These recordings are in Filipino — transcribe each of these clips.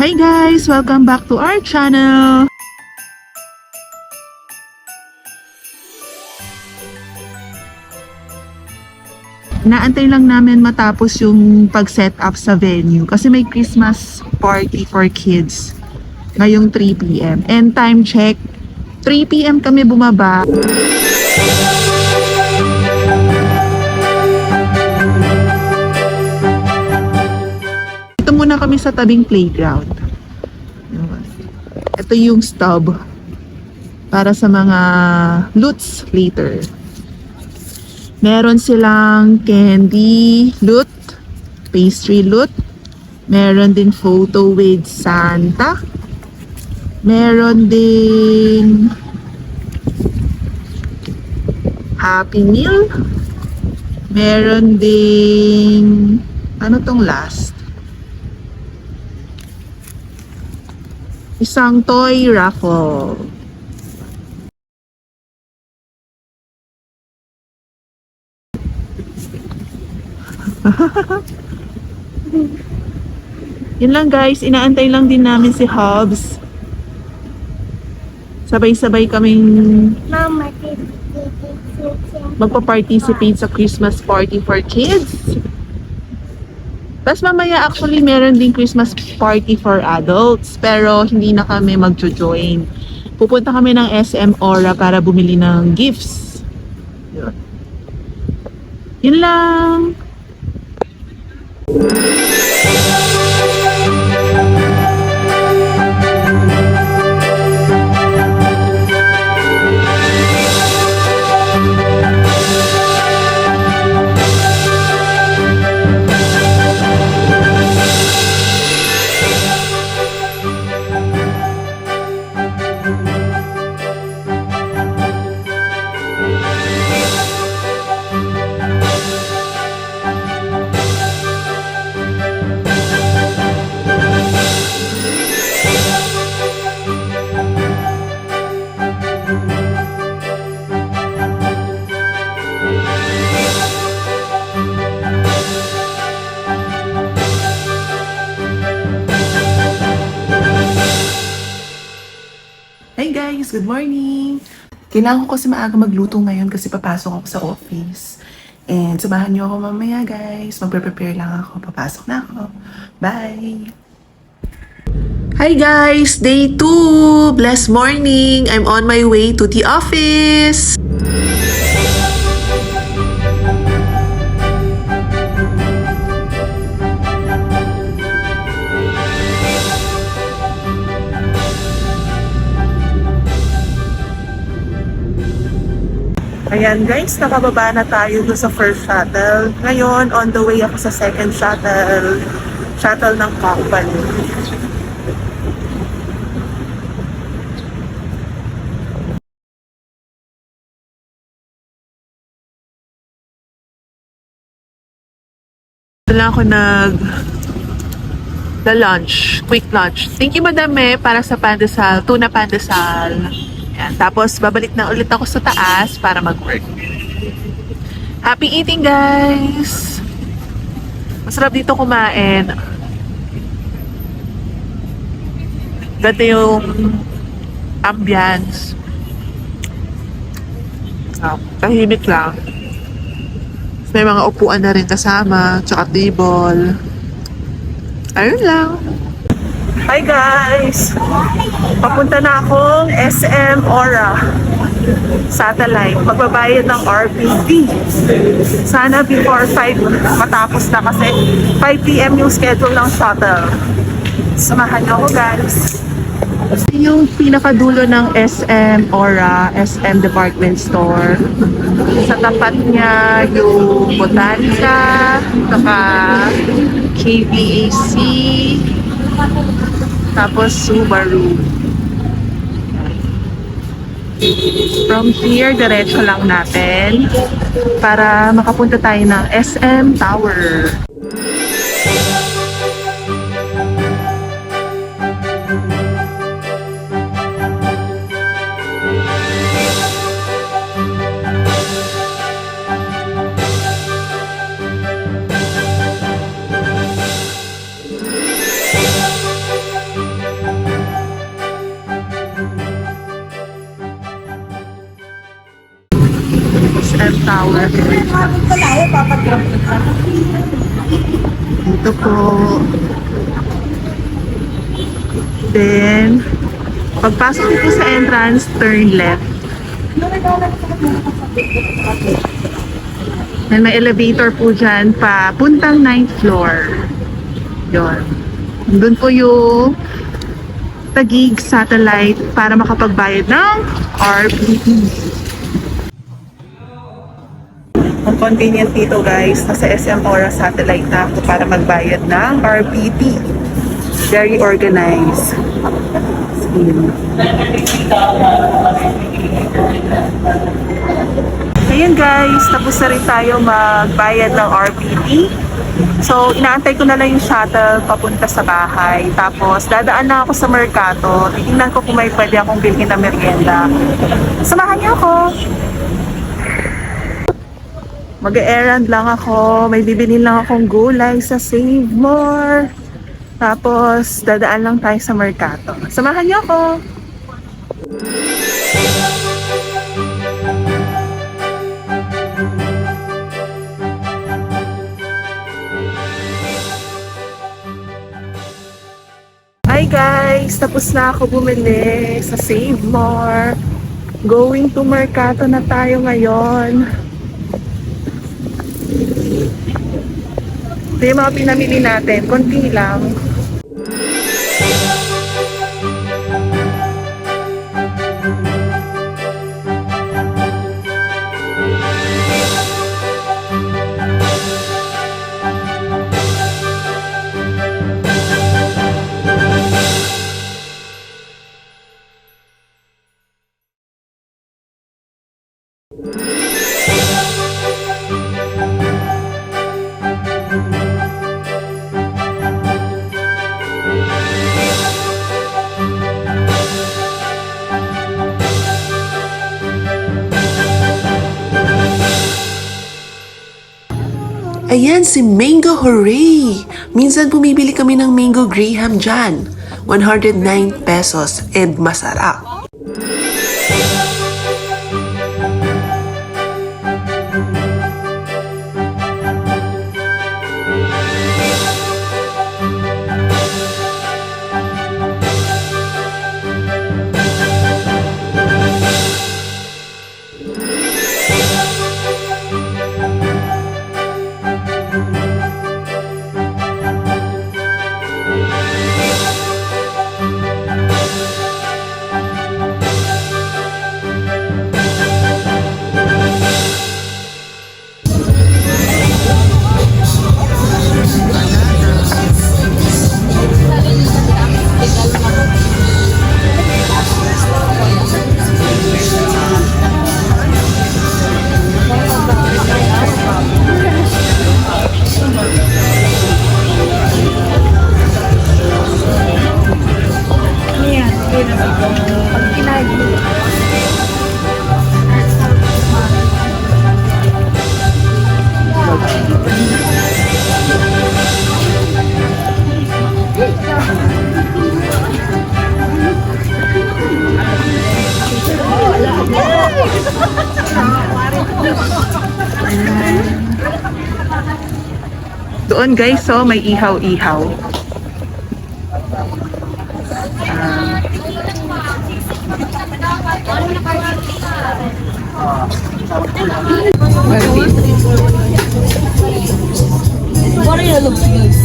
Hi guys! Welcome back to our channel! Naantay lang namin matapos yung pag-set up sa venue kasi may Christmas party for kids ngayong 3 p.m. And time check, 3 p.m. kami bumaba. Ito muna kami sa tabing playground. Ito yung stub para sa mga loots later. Meron silang candy loot, pastry loot, meron din photo with Santa, meron din Happy Meal, meron din ano tong last? Isang toy raffle. Yun lang guys, inaantay lang din namin si Hobbs. Sabay-sabay kaming Mama, magpa-participate sa Christmas party for kids. Tapos mamaya actually meron din Christmas party for adults, pero hindi na kami magjo-join. Pupunta kami ng SM Aura para bumili ng gifts. Yun lang. Hey guys, good morning! Kailangan ko kasi maaga magluto ngayon kasi papasok ako sa office. And samahan niyo ako mamaya guys. Magpe-prepare lang ako. Papasok na ako. Bye! Hi guys! Day 2! Blessed morning! I'm on my way to the office! Ayan guys, nakababa na tayo doon sa first shuttle. Ngayon, on the way ako sa second shuttle. Shuttle ng company. Ito lang ako lunch, quick lunch. Thank you madam para sa pandesal, tuna pandesal. Yan. Tapos, babalik na ulit ako sa taas para mag-work. Happy eating, guys! Masarap dito kumain. Ganda yung ambience. Tahimik lang. May mga upuan na rin kasama, tsaka table. Ayun lang. Hi guys! Papunta na akong SM Aura Satellite. Magbabayad ng RPD. Sana before 5 matapos na kasi 5 p.m. yung schedule ng shuttle. Samahan niyo ako guys. Yung pinakadulo ng SM Aura, SM Department Store. Sa tapat niya yung Botanica, saka KBAC, tapos Subaru. From here, diretso lang natin para makapunta tayo ng SM Tower. Dito po. Then, pagpasok niyo po sa entrance, turn left. Then may elevator po dyan pa puntang 9th floor. Yun. Doon po yung Taguig Satellite para makapagbayad ng RPT. Ang convenient dito guys, nasa SM Aura Satellite na ako para magbayad ng RPT. Very organized. Ayan guys, tapos na rin tayo magbayad ng RPT. So, inaantay ko na lang yung shuttle papunta sa bahay. Tapos, dadaan na ako sa Mercato. Titingnan ko kung may pwede akong bilhin na merienda. Samahan niyo ako! Mag-errand lang ako. May bibilhin lang akong gulay sa Save More. Tapos, dadaan lang tayo sa Mercato. Samahan niyo ako! Hi guys! Tapos na ako bumili sa Save More. Going to Mercato na tayo ngayon. Ito yung mga pinamili natin. Konti lang. Ayan si Mango Hooray! Minsan bumibili kami ng Mango Graham dyan. 109 pesos and masarap. Doon guys, so may ihaw-ihaw. What are your looks, guys?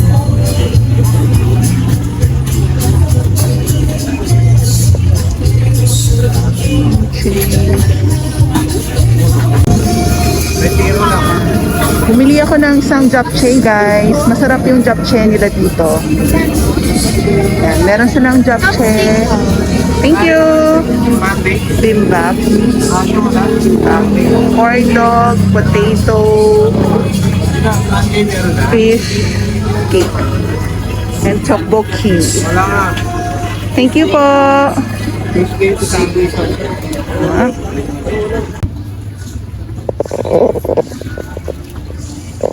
Bumili ako ng isang japchae guys. Masarap yung japchae nila dito. Yan, meron silang japchae. Thank you! Bimbap. Corn dog, potato, fish, cake, and tteokbokki. Thank you po!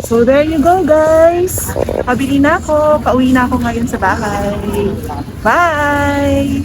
So there you go guys. Pabili na ako. Pauwi na ako ngayon sa bahay. Bye!